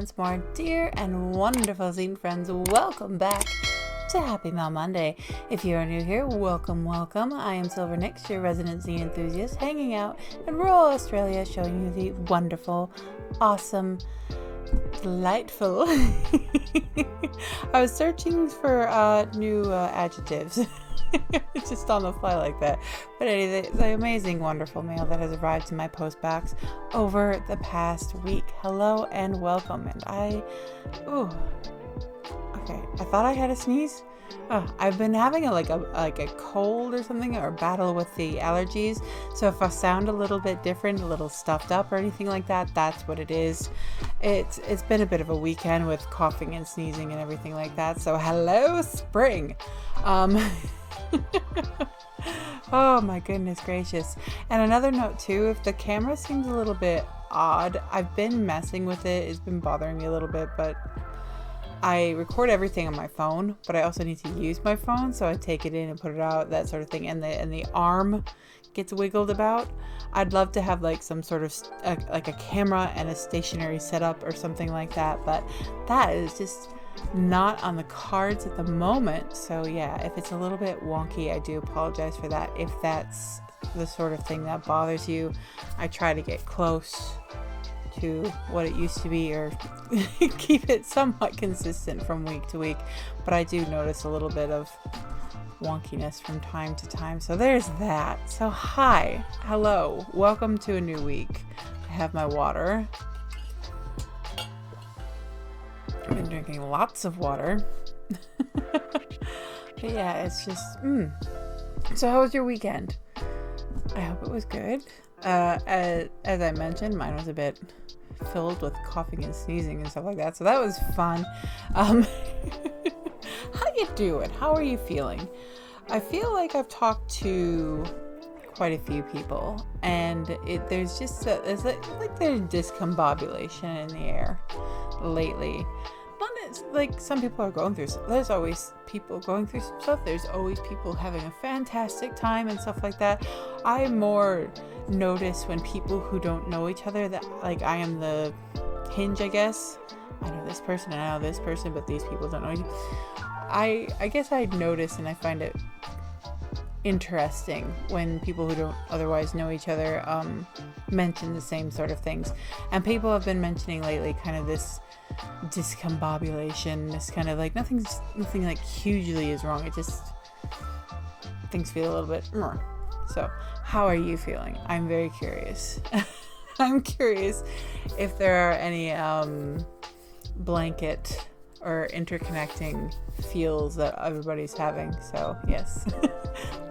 once more, dear and wonderful zine friends. Welcome back to Happy Mail Monday. If you are new here, welcome, welcome. I am Silver Nix, your resident zine enthusiast, hanging out in rural Australia, showing you the wonderful, awesome, delightful. I was searching for new adjectives. It's just on the fly like that. But anyway, the amazing, wonderful mail that has arrived in my post box over the past week. Hello and welcome. And I thought I had a sneeze. I've been having a cold or something, or battle with the allergies. So if I sound a little bit different, a little stuffed up or anything like that, that's what it is. It's been a bit of a weekend with coughing and sneezing and everything like that. So hello, spring. Oh my goodness gracious. And another note too, if the camera seems a little bit odd, I've been messing with it. It's been bothering me a little bit, but I record everything on my phone, but I also need to use my phone, so I take it in and put it out, that sort of thing. And the arm gets wiggled about. I'd love to have like some sort of like a camera and a stationary setup or something like that, but that is just not on the cards at the moment. So yeah, if it's a little bit wonky, I do apologize for that. If that's the sort of thing that bothers you, I try to get close to what it used to be, or keep it somewhat consistent from week to week, but I do notice a little bit of wonkiness from time to time. So there's that. So hi, hello, welcome to a new week. I have my water. I've been drinking lots of water. But yeah, it's just So how was your weekend? I hope it was good. As I mentioned, mine was a bit filled with coughing and sneezing and stuff like that, so that was fun. How you doing? How are you feeling? I feel like I've talked to quite a few people, and there's just there's discombobulation in the air lately. Not as, like, some people are going through, there's always people going through some stuff. There's always people having a fantastic time and stuff like that. I more notice when people who don't know each other, that like I am the hinge, I guess. I know this person and I know this person, but these people don't know each other. I guess I notice, and I find it interesting when people who don't otherwise know each other mention the same sort of things. And people have been mentioning lately kind of this discombobulation, this kind of like nothing like hugely is wrong, it just things feel a little bit more. So how are you feeling? I'm very curious. I'm curious if there are any blanket or interconnecting feels that everybody's having. So yes.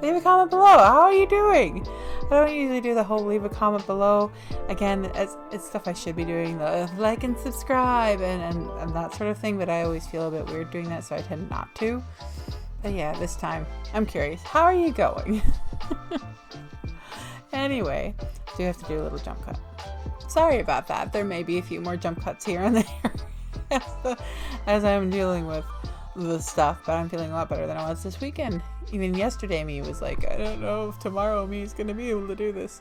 Leave a comment below. How are you doing? I don't usually do the whole leave a comment below. Again, it's stuff I should be doing, the like and subscribe and that sort of thing, but I always feel a bit weird doing that, so I tend not to. But yeah, this time I'm curious. How are you going? Anyway, do have to do a little jump cut. Sorry about that. There may be a few more jump cuts here and there as I'm dealing with the stuff, but I'm feeling a lot better than I was this weekend. Even yesterday me was like, I don't know if tomorrow me is going to be able to do this.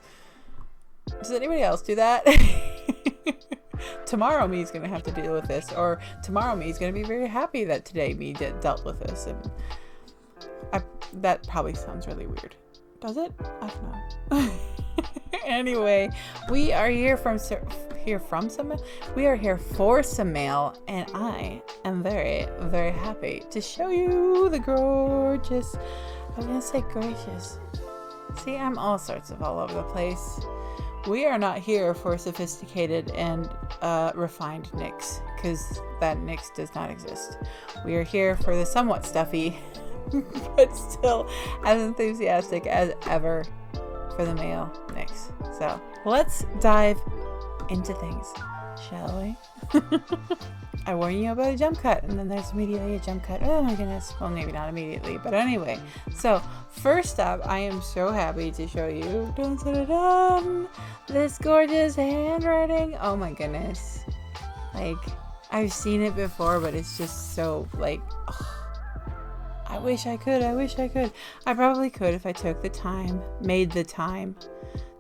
Does anybody else do that? Tomorrow me is going to have to deal with this, or tomorrow me is going to be very happy that today me dealt with this. And that probably sounds really weird. Does it? I don't know. Anyway, we are here for some mail, and I am very, very happy to show you the gorgeous, I was gonna say gracious. See, I'm all sorts of all over the place. We are not here for sophisticated and refined Nix, because that Nix does not exist. We are here for the somewhat stuffy, but still as enthusiastic as ever for the male Nix. So let's dive into things, shall we? I warn you about a jump cut, and then there's immediately a jump cut. Oh my goodness. Well, maybe not immediately, but anyway. So first up, I am so happy to show you this gorgeous handwriting. Oh my goodness. Like, I've seen it before, but it's just so like, I wish I could. I probably could if I took the time, made the time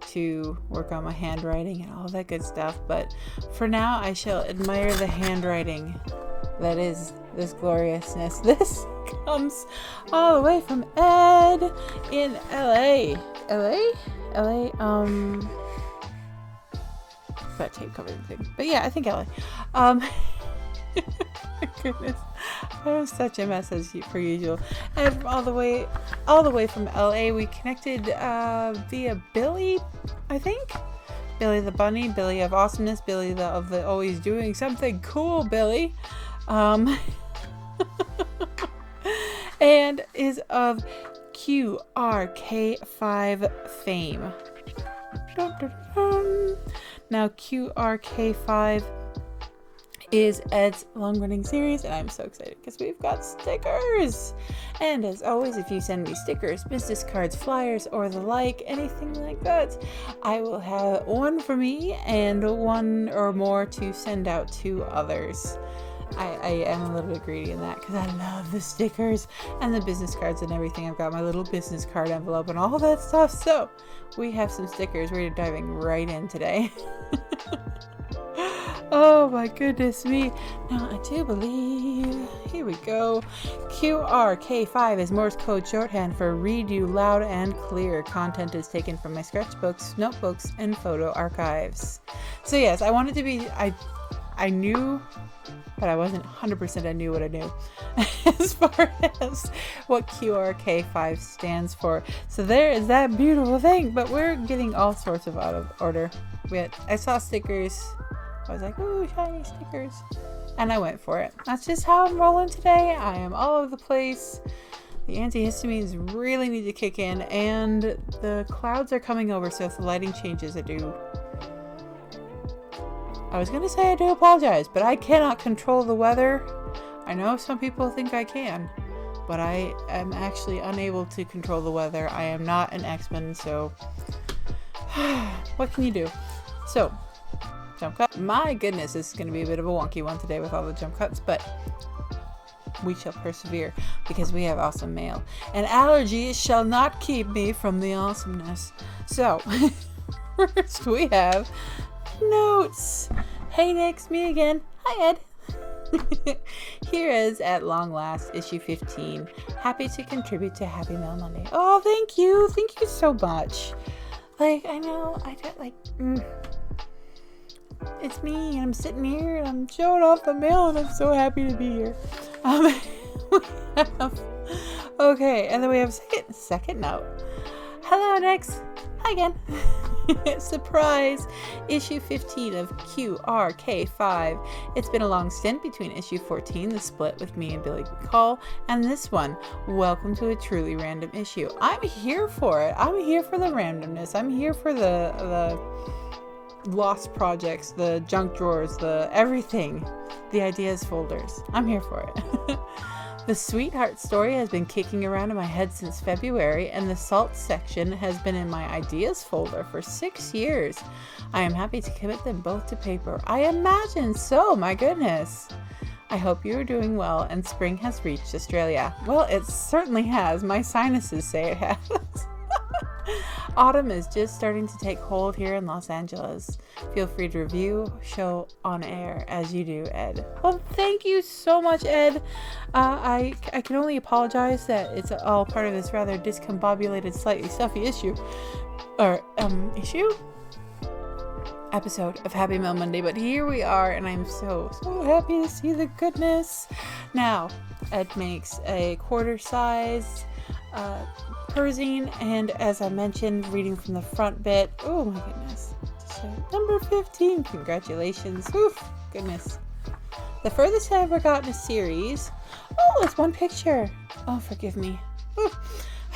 to work on my handwriting and all that good stuff. But for now, I shall admire the handwriting that is this gloriousness. This comes all the way from Ed in LA. That tape covered everything. But yeah, I think LA. My goodness, I'm such a mess as per usual. And all the way from LA, we connected via Billy, I think. Billy the Bunny, Billy of Awesomeness, Billy of the Always Doing Something Cool Billy, and is of QRK5 fame. Dun, dun, dun. Now QRK5 is Ed's long-running series, and I'm so excited because we've got stickers. And as always, if you send me stickers, business cards, flyers, or the like, anything like that, I will have one for me and one or more to send out to others. I am a little bit greedy in that because I love the stickers and the business cards and everything. I've got my little business card envelope and all that stuff. So we have some stickers. We're diving right in today. Oh my goodness me. Now I do believe, here we go. QRK5 is Morse code shorthand for read you loud and clear. Content is taken from my sketchbooks, notebooks, and photo archives. So yes, I wanted to be, I knew, but I wasn't 100% I knew what I knew as far as what QRK5 stands for. So there is that beautiful thing, but we're getting all sorts of out of order. I saw stickers. I was like, ooh, shiny stickers. And I went for it. That's just how I'm rolling today. I am all over the place. The antihistamines really need to kick in, and the clouds are coming over, so if the lighting changes, I was going to say I do apologize, but I cannot control the weather. I know some people think I can, but I am actually unable to control the weather. I am not an X-Men, so what can you do? So, jump cut. My goodness, this is going to be a bit of a wonky one today with all the jump cuts, but we shall persevere because we have awesome mail. And allergies shall not keep me from the awesomeness. So, first we have notes. Hey Nick, it's me again. Hi Ed. Here is, at long last, issue 15. Happy to contribute to Happy Mail Monday. Oh, thank you. Thank you so much. Like, I know, I get like... It's me, and I'm sitting here, and I'm showing off the mail, and I'm so happy to be here. Okay, and then we have second note. Hello, Nex. Hi again. Surprise! Issue 15 of QRK5. It's been a long stint between issue 14, the split with me and Billy McCall, and this one. Welcome to a truly random issue. I'm here for it. I'm here for the randomness. I'm here for the lost projects, the junk drawers, the everything, the ideas folders. I'm here for it. The sweetheart story has been kicking around in my head since February, and the salt section has been in my ideas folder for 6 years. I am happy to commit them both to paper. I imagine so, my goodness. I hope you are doing well and spring has reached Australia. Well, it certainly has. My sinuses say it has. Autumn is just starting to take hold here in Los Angeles. Feel free to review, show on air as you do, Ed. Well, thank you so much, Ed. I can only apologize that it's all part of this rather discombobulated, slightly stuffy episode of Happy Mail Monday, but here we are, and I'm so happy to see the goodness. Now, Ed makes a quarter size Zine, and as I mentioned, reading from the front bit, oh my goodness, number 15, congratulations, oof, goodness. The furthest I ever got in a series, oh, it's one picture, oh, forgive me,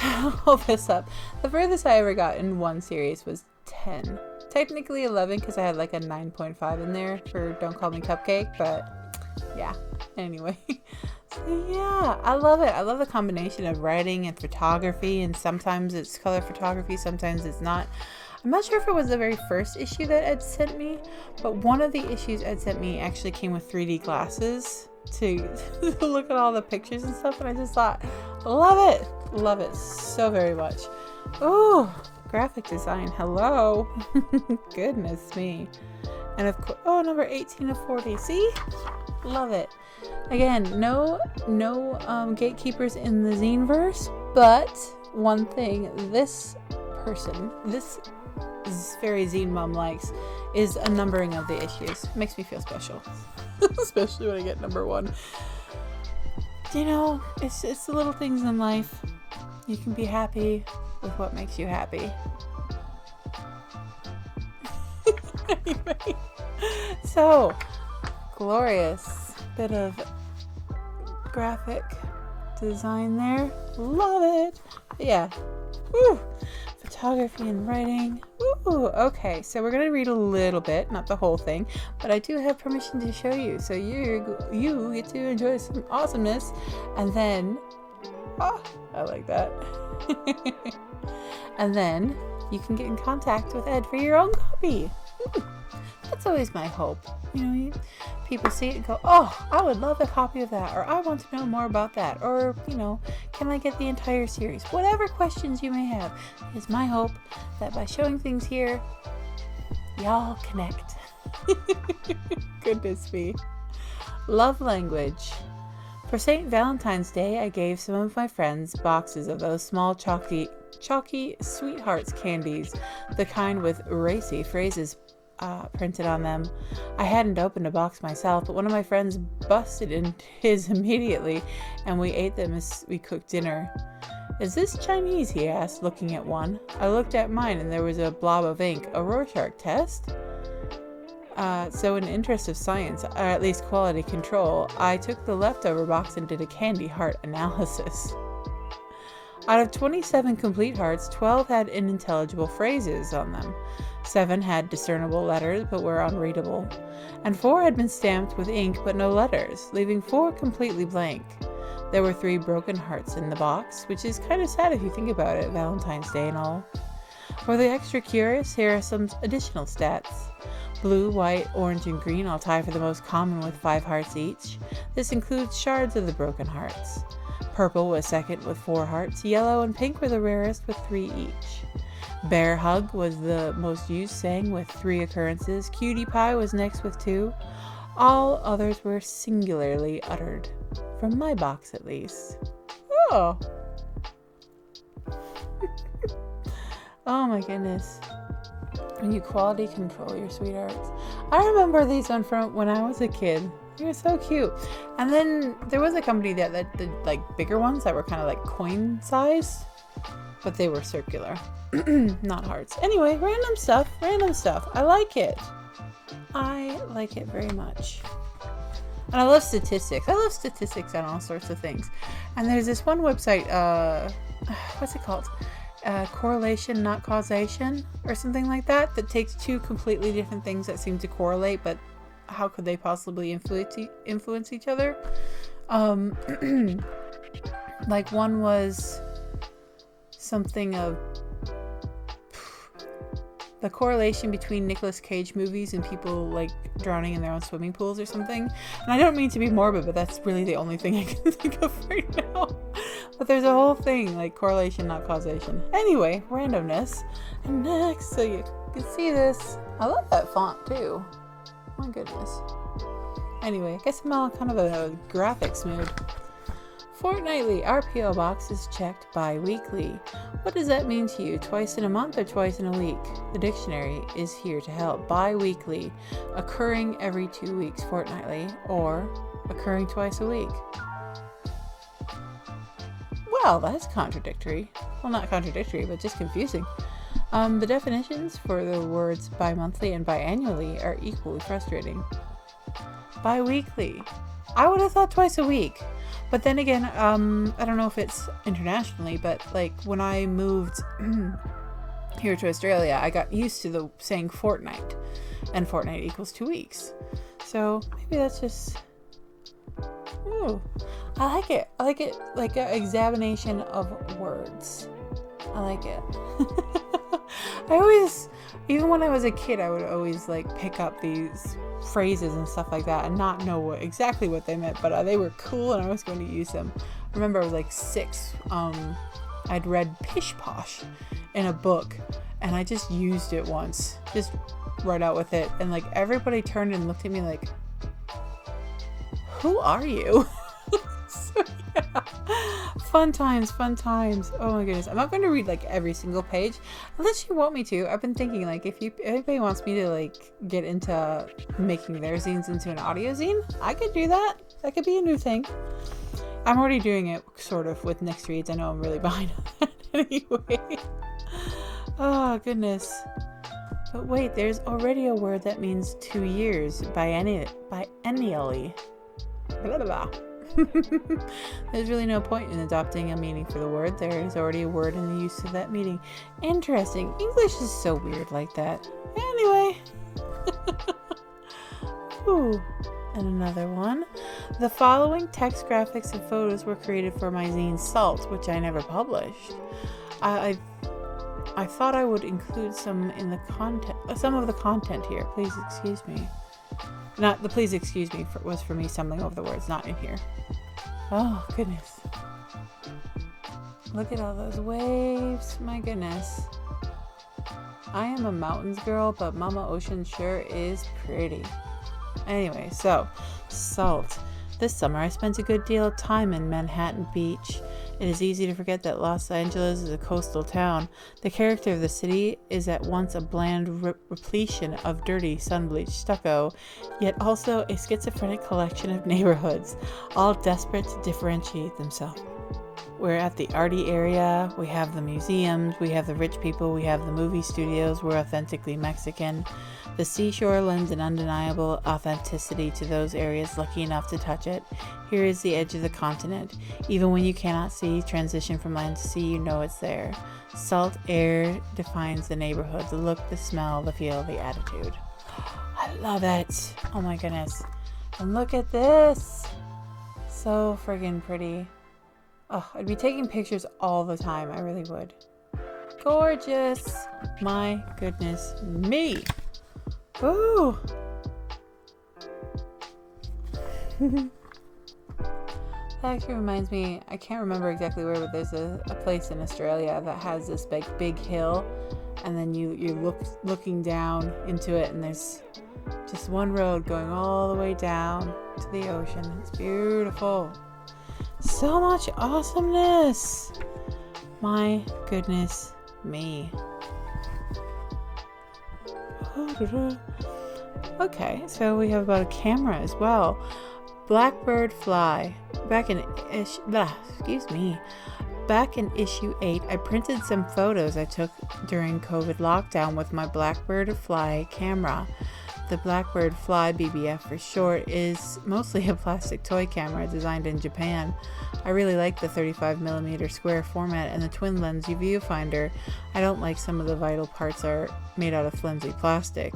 I'll hold this up. The furthest I ever got in one series was 10, technically 11, because I had like a 9.5 in there for Don't Call Me Cupcake, but yeah, anyway. So yeah, I love it. I love the combination of writing and photography, and sometimes it's color photography, sometimes it's not. I'm not sure if it was the very first issue that Ed sent me, but one of the issues Ed sent me actually came with 3D glasses to look at all the pictures and stuff, and I just thought, love it so very much. Oh graphic design. Hello. Goodness me. And of course, number 18 of 40. See? Love it. Again, no gatekeepers in the zine verse, but one thing this very zine mom likes is a numbering of the issues. Makes me feel special. Especially when I get number 1. You know, it's the little things in life. You can be happy with what makes you happy. Anyway, so glorious bit of graphic design there. Love it. Yeah. Woo. Photography and writing. Ooh, okay, so we're gonna read a little bit, not the whole thing, but I do have permission to show you, so you get to enjoy some awesomeness, and then, I like that. And then you can get in contact with Ed for your own copy. That's always my hope. You know, people see it and go, oh, I would love a copy of that, or I want to know more about that, or, you know, can I get the entire series? Whatever questions you may have, it's my hope that by showing things here, y'all connect. Goodness me. Love language. For St. Valentine's Day, I gave some of my friends boxes of those small chalky sweethearts candies, the kind with racy phrases printed on them. I hadn't opened a box myself, but one of my friends busted in his immediately, and we ate them as we cooked dinner. Is this Chinese? He asked, looking at one. I looked at mine, and there was a blob of ink. A Rorschach test? So in the interest of science, or at least quality control, I took the leftover box and did a candy heart analysis. Out of 27 complete hearts, 12 had unintelligible phrases on them. 7 had discernible letters but were unreadable, and 4 had been stamped with ink but no letters, leaving 4 completely blank. There were 3 broken hearts in the box, which is kind of sad if you think about it, Valentine's Day and all. For the extra curious, here are some additional stats. Blue, white, orange, and green all tie for the most common with 5 hearts each. This includes shards of the broken hearts. Purple was second with 4 hearts, yellow and pink were the rarest with 3 each. Bear hug was the most used saying with 3 occurrences. Cutie pie was next with 2. All others were singularly uttered. From my box, at least. Oh! Oh my goodness. When you quality control your sweethearts. I remember these one from when I was a kid. They were so cute. And then there was a company that did like bigger ones that were kind of like coin size, but they were circular. Not hearts. Anyway, random stuff. I like it. I like it very much. And I love statistics. I love statistics on all sorts of things. And there's this one website, what's it called? Correlation, not causation, or something like that, that takes 2 completely different things that seem to correlate, but how could they possibly influence each other? Like one was something of the correlation between Nicolas Cage movies and people like drowning in their own swimming pools or something. And I don't mean to be morbid, but that's really the only thing I can think of right now. But there's a whole thing like correlation, not causation. Anyway, randomness. And next, so you can see this. I love that font too. My goodness. Anyway, I guess I'm all kind of a graphics mood. Fortnightly, our P.O. box is checked bi-weekly. What does that mean to you? Twice in a month or twice in a week? The dictionary is here to help. Bi-weekly, occurring every 2 weeks fortnightly, or occurring twice a week. Well, that's contradictory. Well, not contradictory, but just confusing. The definitions for the words bi-monthly and biannually are equally frustrating. Bi-weekly. I would have thought twice a week. But then again, I don't know if it's internationally, but like when I moved here to Australia, I got used to the saying fortnight, and fortnight equals 2 weeks. So maybe that's just, ooh, I like it. I like it like an examination of words. I like it. I always, even when I was a kid, I would always like pick up these phrases and stuff like that and not know exactly what they meant, but they were cool and I was going to use them. I remember I was like 6 I'd read Pish Posh in a book, and I just used it once, just right out with it, and like everybody turned and looked at me like, who are you? So yeah, fun times. Oh my goodness, I'm not going to read like every single page unless you want me to. I've been thinking, like, if anybody wants me to like get into making their zines into an audio zine, I could do that. That could be a new thing. I'm already doing it sort of with Next Reads. I know I'm really behind on that anyway. Oh goodness. But wait, there's already a word that means 2 years, biennially. Blah, blah, blah. There's really no point in adopting a meaning for the word. There is already a word in the use of that meaning. Interesting. English is so weird like that. Anyway. Ooh. And another one. The following text, graphics, and photos were created for my zine Salt, which I never published. I thought I would include some in the content, some of the content here. Please excuse me. Not the please excuse me was for me stumbling over the words, not in here. Oh goodness. Look at all those waves. My goodness. I am a mountains girl, but Mama Ocean sure is pretty. Anyway, so Salt. This summer I spent a good deal of time in Manhattan Beach. It is easy to forget that Los Angeles is a coastal town. The character of the city is at once a bland repletion of dirty, sun-bleached stucco, yet also a schizophrenic collection of neighborhoods, all desperate to differentiate themselves. We're at the arty area, we have the museums, we have the rich people, we have the movie studios, we're authentically Mexican. The seashore lends an undeniable authenticity to those areas lucky enough to touch it. Here is the edge of the continent. Even when you cannot see, transition from land to sea, you know it's there. Salt air defines the neighborhood, the look, the smell, the feel, the attitude. I love it. Oh my goodness. And look at this. So friggin' pretty. Oh, I'd be taking pictures all the time. I really would. Gorgeous. My goodness me. Ooh. That actually reminds me, I can't remember exactly where, but there's a place in Australia that has this big hill, and then you're looking down into it, and there's just one road going all the way down to the ocean. It's beautiful. So much awesomeness. My goodness me. Okay, so we have about a camera as well. Blackbird Fly. Back in issue 8, I printed some photos I took during COVID lockdown with my Blackbird Fly camera. The Blackbird Fly, BBF for short, is mostly a plastic toy camera designed in Japan. I really like the 35mm square format and the twin lens viewfinder. I don't like some of the vital parts are made out of flimsy plastic.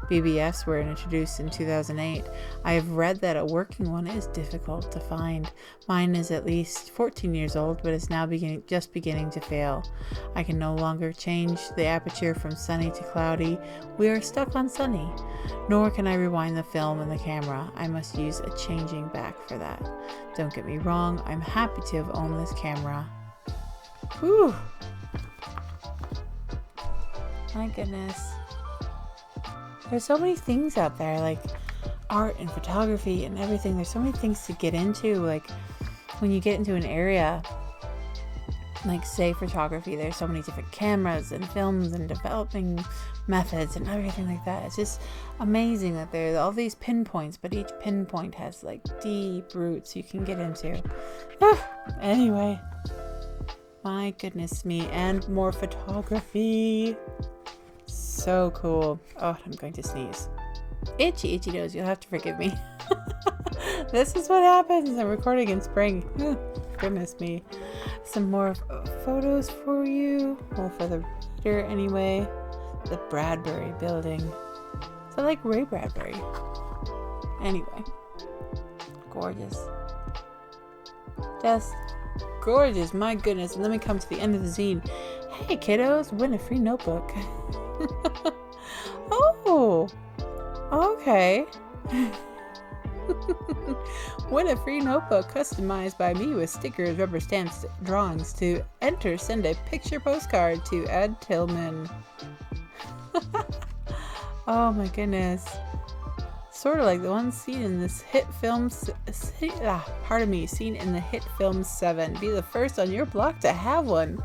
BBFs were introduced in 2008. I have read that a working one is difficult to find. Mine is at least 14 years old, but is now just beginning to fail. I can no longer change the aperture from sunny to cloudy. We are stuck on sunny. Nor can I rewind the film and the camera. I must use a changing back for that. Don't get me wrong, I'm happy to have owned this camera. Whew. My goodness. There's so many things out there, like art and photography and everything. There's so many things to get into. Like when you get into an area, like say photography, there's so many different cameras and films and developing methods and everything like that. It's just amazing that there's all these pinpoints, but each pinpoint has like deep roots you can get into. Anyway, my goodness me, and more photography. So cool. Oh, I'm going to sneeze. Itchy nose. You'll have to forgive me. This is what happens. I'm recording in spring. Goodness me. Some more photos for you. Well, for the reader anyway. The Bradbury building. So like Ray Bradbury. Anyway. Gorgeous. Just gorgeous. My goodness. And then we come to the end of the zine. Hey kiddos, win a free notebook. Oh, okay. Win a free notebook customized by me with stickers, rubber stamps, drawings. To enter, send a picture postcard to Ed Tillman. Oh my goodness. Sort of like the one seen in this hit film, seen in the hit film 7. Be the first on your block to have one.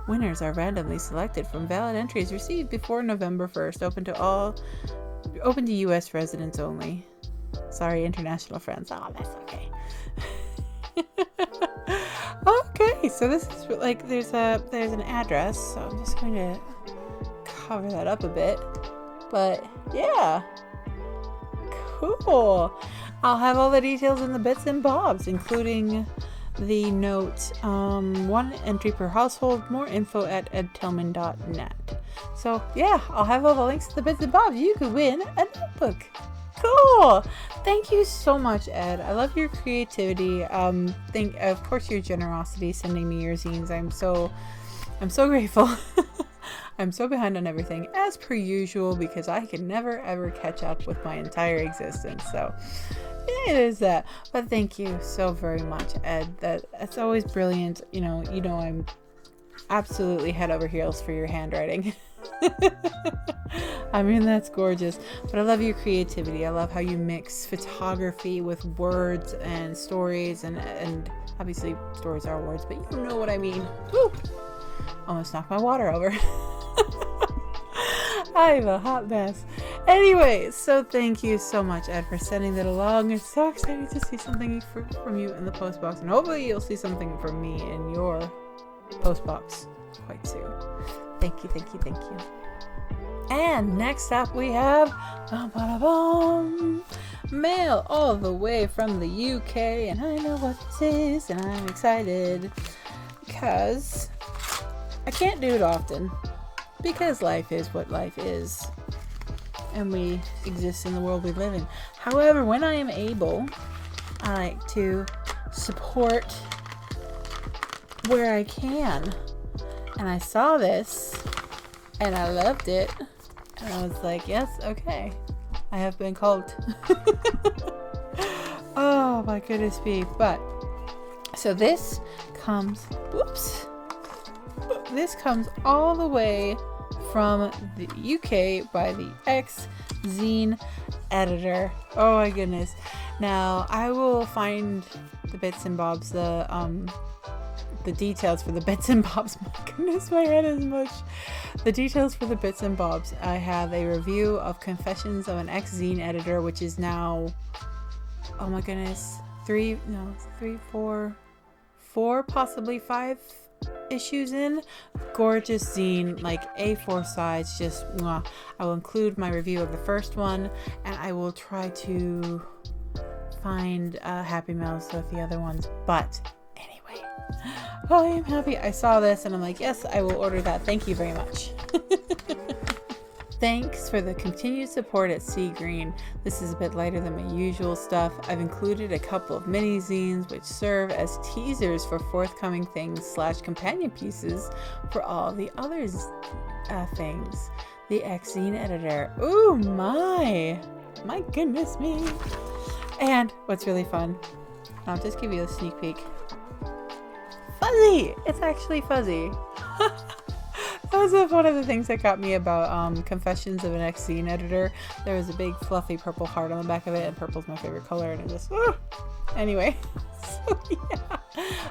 Winners are randomly selected from valid entries received before November 1st. Open to U.S. residents only. Sorry, international friends. Oh, that's okay. Okay, so this is like there's an address, so I'm just going to cover that up a bit. But yeah, cool. I'll have all the details in the bits and bobs, including the note, 1 entry per household. More info at edtillman.net. So yeah, I'll have all the links to the bits and bobs. You could win a notebook. Cool. Thank you so much, Ed. I love your creativity. Of course, your generosity sending me your zines. I'm so grateful. I'm so behind on everything, as per usual, because I can never ever catch up with my entire existence. So it is that. But thank you so very much, Ed. That's always brilliant. You know I'm absolutely head over heels for your handwriting. I mean, that's gorgeous. But I love your creativity. I love how you mix photography with words and stories, and obviously stories are words, but you know what I mean. Woo! Almost knocked my water over. I'm a hot mess. Anyway, so thank you so much, Ed, for sending that along. It's so exciting to see something from you in the post box, and hopefully you'll see something from me in your post box quite soon. Thank you, thank you, thank you. And next up we have mail all the way from the UK, and I know what this is, and I'm excited because I can't do it often, because life is what life is, and we exist in the world we live in. However, when I am able, I like to support where I can. And I saw this, and I loved it, and I was like, yes, okay, I have been called. Oh my goodness me. But so this comes all the way from the UK by the Ex-Zine Editor. Oh my goodness. Now I will find the bits and bobs, the details for the bits and bobs. My goodness, my head is mush. The details for the bits and bobs. I have a review of Confessions of an Ex-Zine Editor, which is now, oh my goodness, four, possibly 5 issues in. Gorgeous zine, like A4 size, just mwah. I will include my review of the first one, and I will try to find Happy Mails with the other ones. But anyway, I am happy. I saw this and I'm like, yes, I will order that. Thank you very much. Thanks for the continued support at Sea Green. This is a bit lighter than my usual stuff. I've included a couple of mini zines which serve as teasers for forthcoming things / companion pieces for all the other things. The Ex-Zine Editor. Ooh, my goodness me. And what's really fun, I'll just give you a sneak peek. Fuzzy! It's actually fuzzy. That was one of the things that got me about Confessions of an Ex-Zine Editor. There was a big fluffy purple heart on the back of it, and purple's my favorite color, and it just... Anyway, so yeah.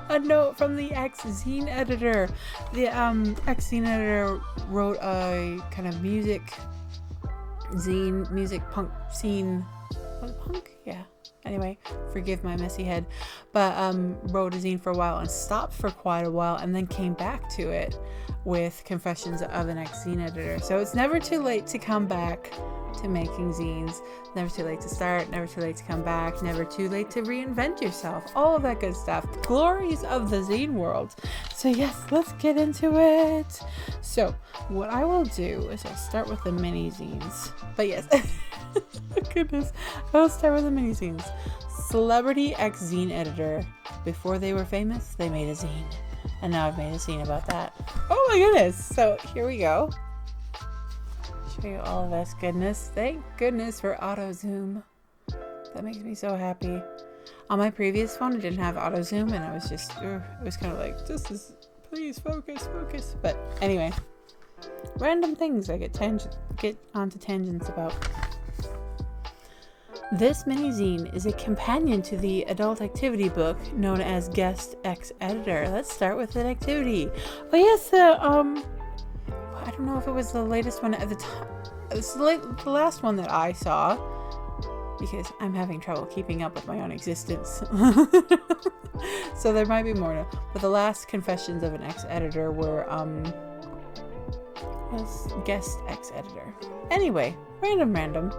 A note from the Ex-Zine Editor. The Ex-Zine Editor wrote a kind of music punk scene. Was it punk? Yeah. Anyway, forgive my messy head. But wrote a zine for a while and stopped for quite a while, and then came back to it with Confessions of an Ex-Zine Editor. So it's never too late to come back to making zines. Never too late to start, never too late to come back, never too late to reinvent yourself. All of that good stuff. The glories of the zine world. So yes, let's get into it. So what I will do is I'll start with the mini zines. But yes, goodness, I'll start with the mini zines. Celebrity Ex-Zine Editor. Before they were famous, they made a zine. And now I've made a zine about that. Oh my goodness. So here we go. Show you all of this goodness. Thank goodness for auto zoom. That makes me so happy. On my previous phone, it didn't have auto zoom, and I was just, it was kind of like, please focus. But anyway, random things I get onto tangents about. This mini zine is a companion to the adult activity book known as Guest Ex-Editor. Let's start with an activity. Oh yes, I don't know if it was the latest one at the time. This is the last one that I saw, because I'm having trouble keeping up with my own existence. So there might be more. But the last Confessions of an Ex-Editor were was Guest Ex-Editor. Anyway, random.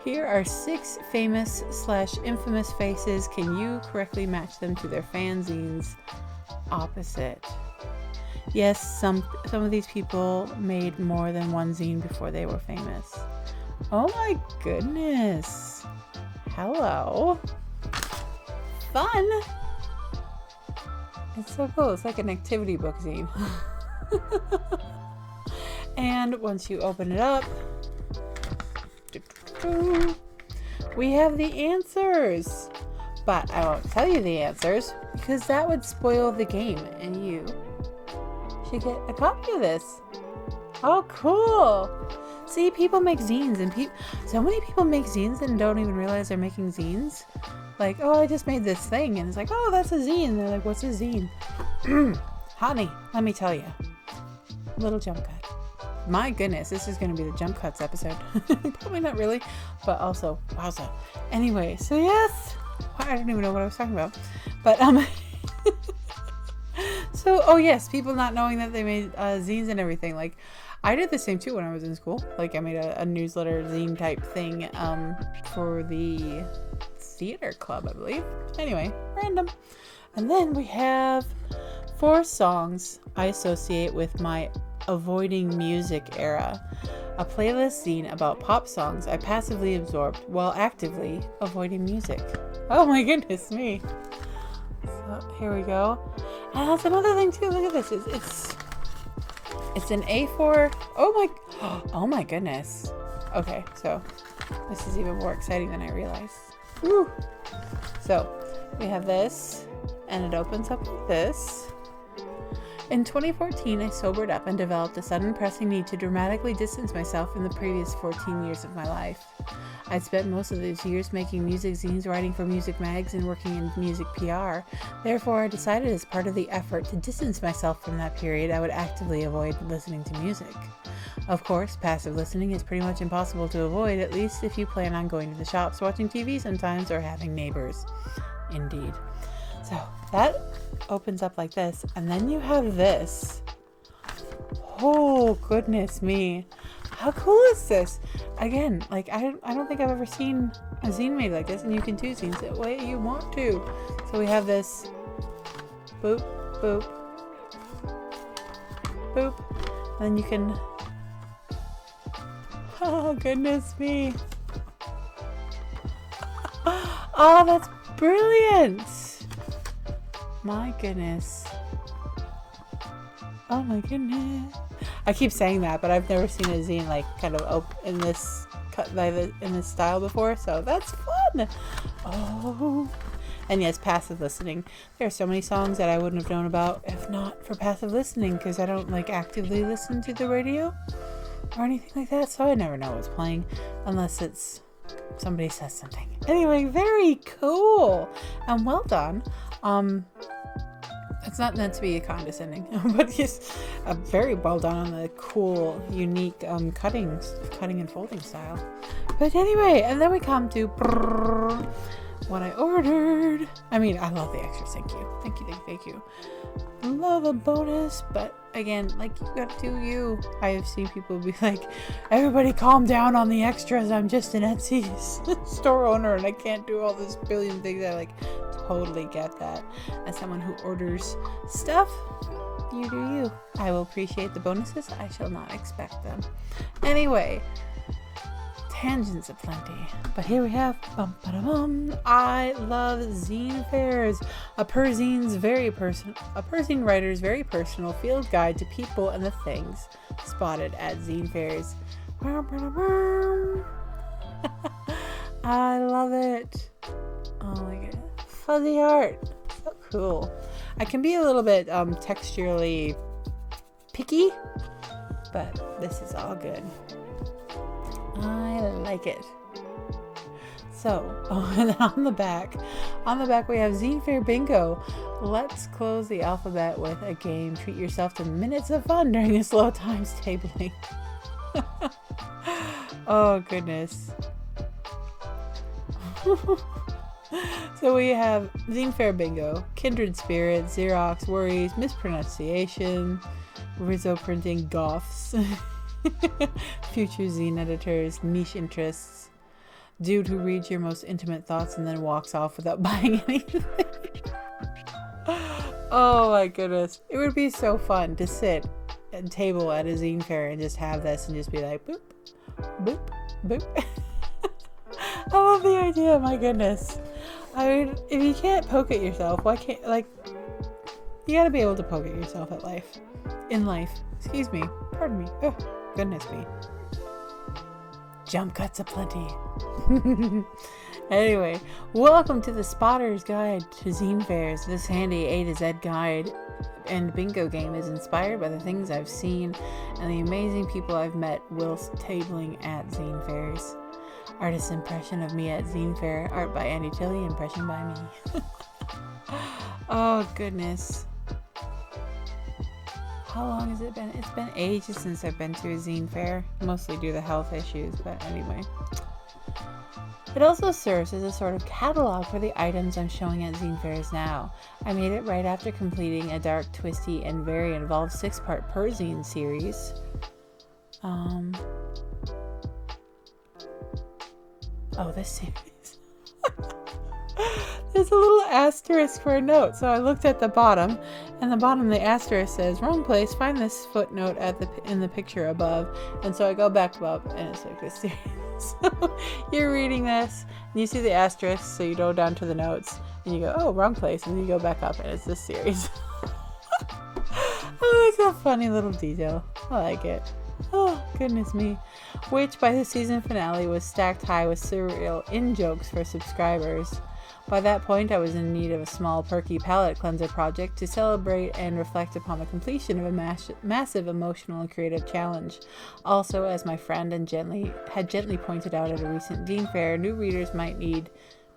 Here are 6 famous/infamous faces. Can you correctly match them to their fanzines opposite? Yes, some of these people made more than one zine before they were famous. Oh my goodness. Hello. Fun. It's so cool. It's like an activity book zine. And once you open it up, we have the answers. But I won't tell you the answers because that would spoil the game, and you should get a copy of this. Oh, cool. See, people make zines, and so many people make zines and don't even realize they're making zines. Like, oh, I just made this thing, and it's like, oh, that's a zine. And they're like, what's a zine? Honey, let me tell you. Little jump cut. My goodness, this is going to be the jump cuts episode. Probably not really, but also, wowza. Anyway, so yes, I don't even know what I was talking about, but so, oh yes, people not knowing that they made zines and everything. Like, I did the same too when I was in school. Like, I made a newsletter zine type thing for the theater club, I believe. Anyway, random. And then we have 4 songs I associate with my avoiding music era. A playlist zine about pop songs I passively absorbed while actively avoiding music. Oh my goodness me. So here we go. And that's another thing too. Look at this. It's an A4. Oh my goodness. Okay, so this is even more exciting than I realized. Woo. So we have this, and it opens up like this. In 2014, I sobered up and developed a sudden pressing need to dramatically distance myself from the previous 14 years of my life. I'd spent most of those years making music zines, writing for music mags, and working in music PR. Therefore, I decided as part of the effort to distance myself from that period, I would actively avoid listening to music. Of course, passive listening is pretty much impossible to avoid, at least if you plan on going to the shops, watching TV sometimes, or having neighbors. Indeed. So that opens up like this, and then you have this. Oh goodness me, how cool is this? Again, like I don't think I've ever seen a zine made like this, and you can do zines the way you want to. So we have this. Boop boop boop, and then you can. Oh goodness me. Oh, that's brilliant. My goodness. Oh my goodness. I keep saying that, but I've never seen a zine like kind of in this in this style before, so that's fun. Oh. And yes, passive listening. There are so many songs that I wouldn't have known about if not for passive listening, because I don't like actively listen to the radio or anything like that, so I never know what's playing unless it's somebody says something. Anyway, very cool and well done. It's not meant to be condescending, but yes, very well done on the cool, unique cutting and folding style. But anyway, and then we come to what I ordered. I mean, I love the extras. Thank you. Love a bonus, but again, like, you gotta do you. I have seen people be like, everybody calm down on the extras. I'm just an Etsy store owner and I can't do all this billion things. I like totally get that. As someone who orders stuff, you do you. I will appreciate the bonuses. I shall not expect them. Anyway, tangents aplenty. But here we have I love zine fairs. A Perzine writer's very personal field guide to people and the things spotted at zine fairs. I love it. Oh my god. fuzzy art. So cool. I can be a little bit texturally picky, but this is all good. I like it. So, and then on the back we have Zine Fair Bingo. Let's close the alphabet with a game. Treat yourself to minutes of fun during the slow times tabling. Oh, goodness. So we have Zine Fair Bingo, Kindred Spirits, Xerox, Worries, Mispronunciation, Rizzo Printing, Goths, Future Zine Editors, Niche Interests, Dude who reads your most intimate thoughts and then walks off without buying anything. Oh my goodness. It would be so fun to sit at a table at a zine fair and just have this and just be like, boop, boop, boop. I love the idea, my goodness. I mean, if you can't poke at yourself, why can't, like, you gotta be able to poke at yourself in life. Excuse me. Pardon me. Oh, goodness me. Jump cuts aplenty. Anyway, welcome to the Spotter's Guide to Zine Fairs. This handy A to Z guide and bingo game is inspired by the things I've seen and the amazing people I've met whilst tabling at zine fairs. Artist's impression of me at Zine Fair, art by Ed Tillman, impression by me. Oh goodness. How long has it been? It's been ages since I've been to a zine fair, mostly due to health issues, but anyway. It also serves as a sort of catalog for the items I'm showing at zine fairs now. I made it right after completing a dark, twisty, and very involved 6-part per-zine series. This series. There's a little asterisk for a note, so I looked at the bottom, and the bottom of the asterisk says, wrong place, find this footnote in the picture above. And so I go back up, and it's like this series. So you're reading this, and you see the asterisk, so you go down to the notes, and you go, oh, wrong place, and you go back up, and it's this series. Oh, it's a funny little detail. I like it. Oh, goodness me. Which, by the season finale, was stacked high with surreal in-jokes for subscribers. By that point, I was in need of a small, perky palette cleanser project to celebrate and reflect upon the completion of a massive emotional and creative challenge. Also, as my friend had gently pointed out at a recent zine fair, new readers might be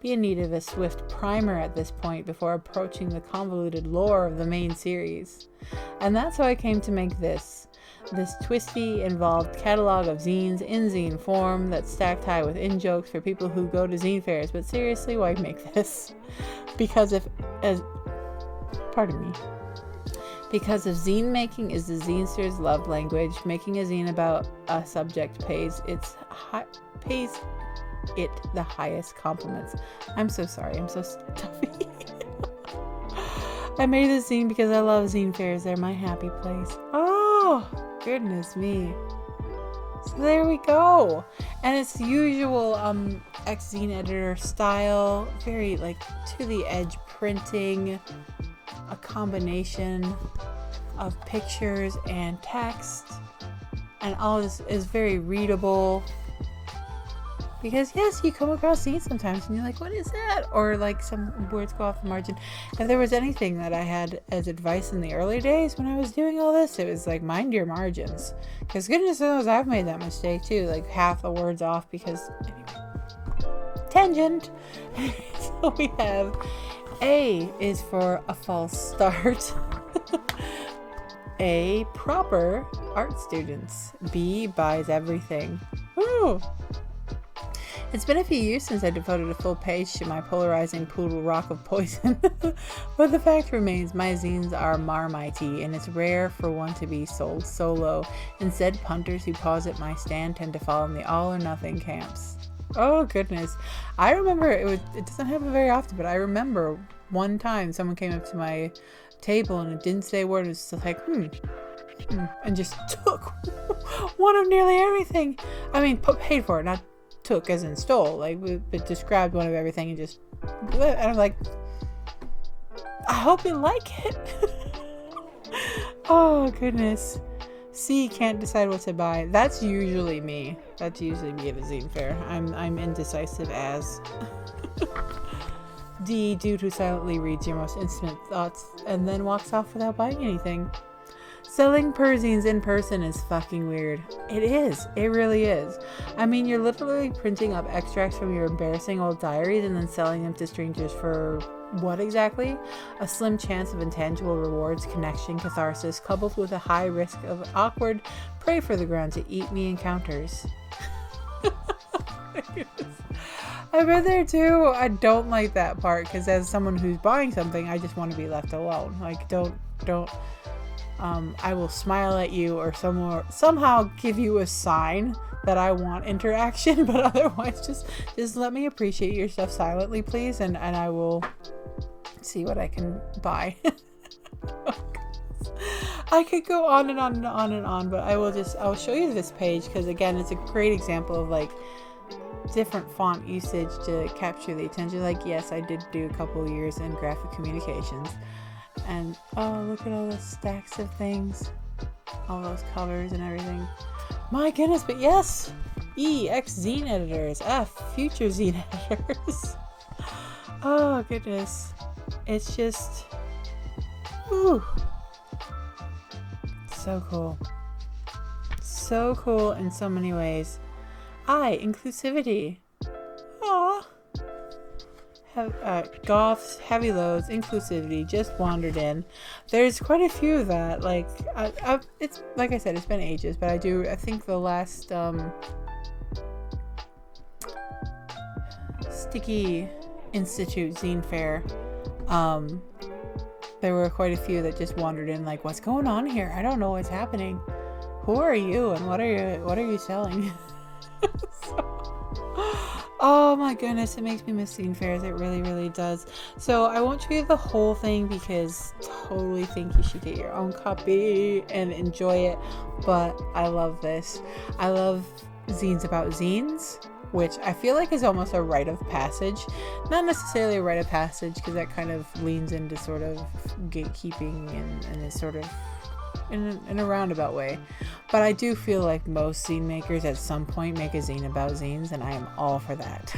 in need of a swift primer at this point before approaching the convoluted lore of the main series. And that's how I came to make this twisty, involved catalog of zines in zine form that's stacked high with in-jokes for people who go to zine fairs. But seriously, why make this? Because if zine making is the zinester's love language, making a zine about a subject pays it the highest compliments. I'm so sorry, I'm so stuffy. I made this zine because I love zine fairs. They're my happy place. Oh, goodness me. So there we go. And it's the usual Ex-Zine Editor style. Very like to the edge printing. A combination of pictures and text. And all this is very readable. Because yes, you come across zines sometimes and you're like, what is that? Or like some words go off the margin. If there was anything that I had as advice in the early days when I was doing all this, it was like, mind your margins. Because goodness knows I've made that mistake too. Like half the words off because, anyway. Tangent. So we have A is for a false start. A, proper art students. B, buys everything. Woo! It's been a few years since I devoted a full page to my polarizing poodle rock of poison, but the fact remains my zines are marmitey, and it's rare for one to be sold solo. Instead, punters who pause at my stand tend to fall in the all-or-nothing camps. Oh goodness, I remember it doesn't happen very often, but I remember one time someone came up to my table and it didn't say a word. It was just like, and just took one of nearly everything. I mean, paid for it, not took as in stole, like, but described one of everything and just, and I'm like, I hope you like it. Oh goodness. C, can't decide what to buy. That's usually me. That's usually me at a zine fair. I'm indecisive as. D, dude who silently reads your most intimate thoughts and then walks off without buying anything. Selling zines in person is fucking weird. It is. It really is. I mean, you're literally printing up extracts from your embarrassing old diaries and then selling them to strangers for what exactly? A slim chance of intangible rewards, connection, catharsis, coupled with a high risk of awkward, pray for the ground to eat me encounters. I've been there too. I don't like that part because as someone who's buying something, I just want to be left alone. Like, don't. I will smile at you or somehow give you a sign that I want interaction, but otherwise just let me appreciate your stuff silently, please, and I will see what I can buy. I could go on and on and on and on, but I'll show you this page because again, it's a great example of like different font usage to capture the attention. Like, yes, I did do a couple of years in graphic communications. And oh, look at all the stacks of things, all those covers and everything. My goodness, but yes, Ex-Zine Editors, future Zine Editors. Oh goodness, it's just, whew, so cool in so many ways. Inclusivity. Aww. Goths, heavy loads, inclusivity, just wandered in. There's quite a few of that. Like, it's like I said, it's been ages, but I think the last Sticky Institute Zine Fair, there were quite a few that just wandered in. Like, what's going on here? I don't know what's happening. Who are you, and what are you selling? Oh my goodness, it makes me miss zine fairs. It really, really does. So I won't show you the whole thing because totally think you should get your own copy and enjoy it. But I love this. I love zines about zines, which I feel like is almost a rite of passage. Not necessarily a rite of passage because that kind of leans into sort of gatekeeping and is sort of in a roundabout way, but I do feel like most zine makers at some point make a zine about zines, and I am all for that.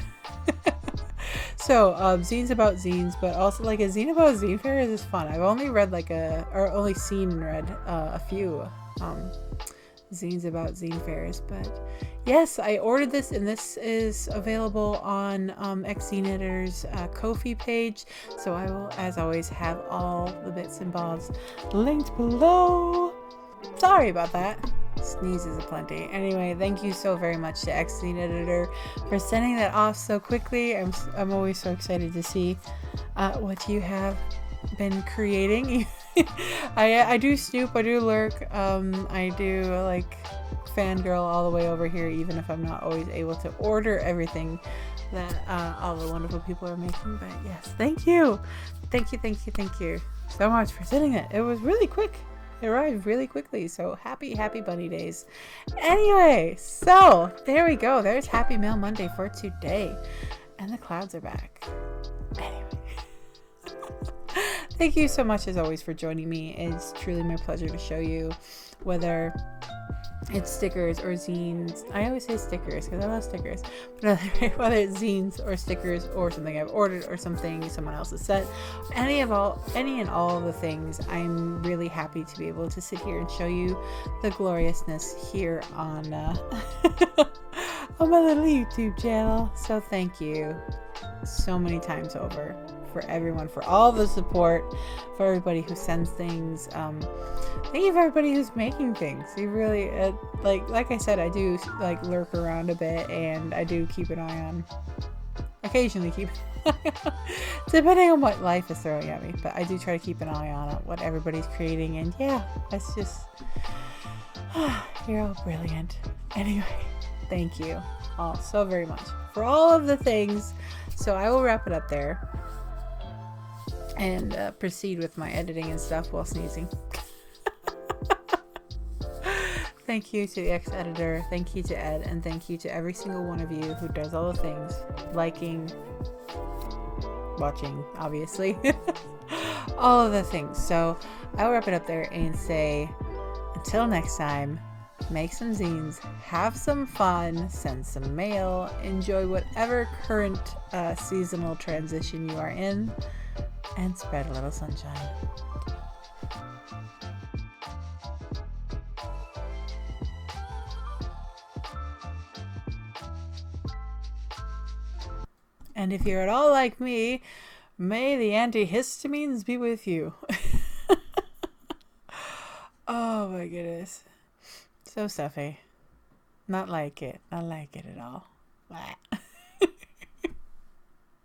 So zines about zines, but also like a zine about zine fairs is fun. I've only read only seen and read a few zines about zine fairs, but yes, I ordered this, and this is available on Ex-Zine Editor's Ko-fi page, so I will, as always, have all the bits and bobs linked below. Sorry about that. Sneezes aplenty. Anyway, thank you so very much to Ex-Zine Editor for sending that off so quickly. I'm always so excited to see what you have been creating. I do snoop, I do lurk, I do like fangirl all the way over here, even if I'm not always able to order everything that all the wonderful people are making. But yes, thank you so much for sending it. It was really quick. It arrived really quickly, so happy bunny days. Anyway, so there we go. There's Happy Mail Monday for today, and the clouds are back. Anyway, thank you so much as always for joining me. It's truly my pleasure to show you, whether it's stickers or zines. I always say stickers because I love stickers, but whether it's zines or stickers or something I've ordered or something someone else has sent, any and all of the things, I'm really happy to be able to sit here and show you the gloriousness here on on my little YouTube channel. So thank you so many times over for everyone, for all the support, for everybody who sends things. Thank you for everybody who's making things. You really like I said, I do like lurk around a bit, and I do keep an eye on, occasionally keep depending on what life is throwing at me, but I do try to keep an eye on what everybody's creating. And yeah, that's just you're all brilliant. Anyway, thank you all so very much for all of the things. So I will wrap it up there and proceed with my editing and stuff while sneezing. Thank you to the Ex-Editor, thank you to Ed, and thank you to every single one of you who does all the things, liking, watching, obviously, all of the things. So I'll wrap it up there and say, until next time, make some zines, have some fun, send some mail, enjoy whatever current seasonal transition you are in, and spread a little sunshine. And if you're at all like me, may the antihistamines be with you. Oh my goodness. So stuffy. Not like it. Not like it at all. Blah.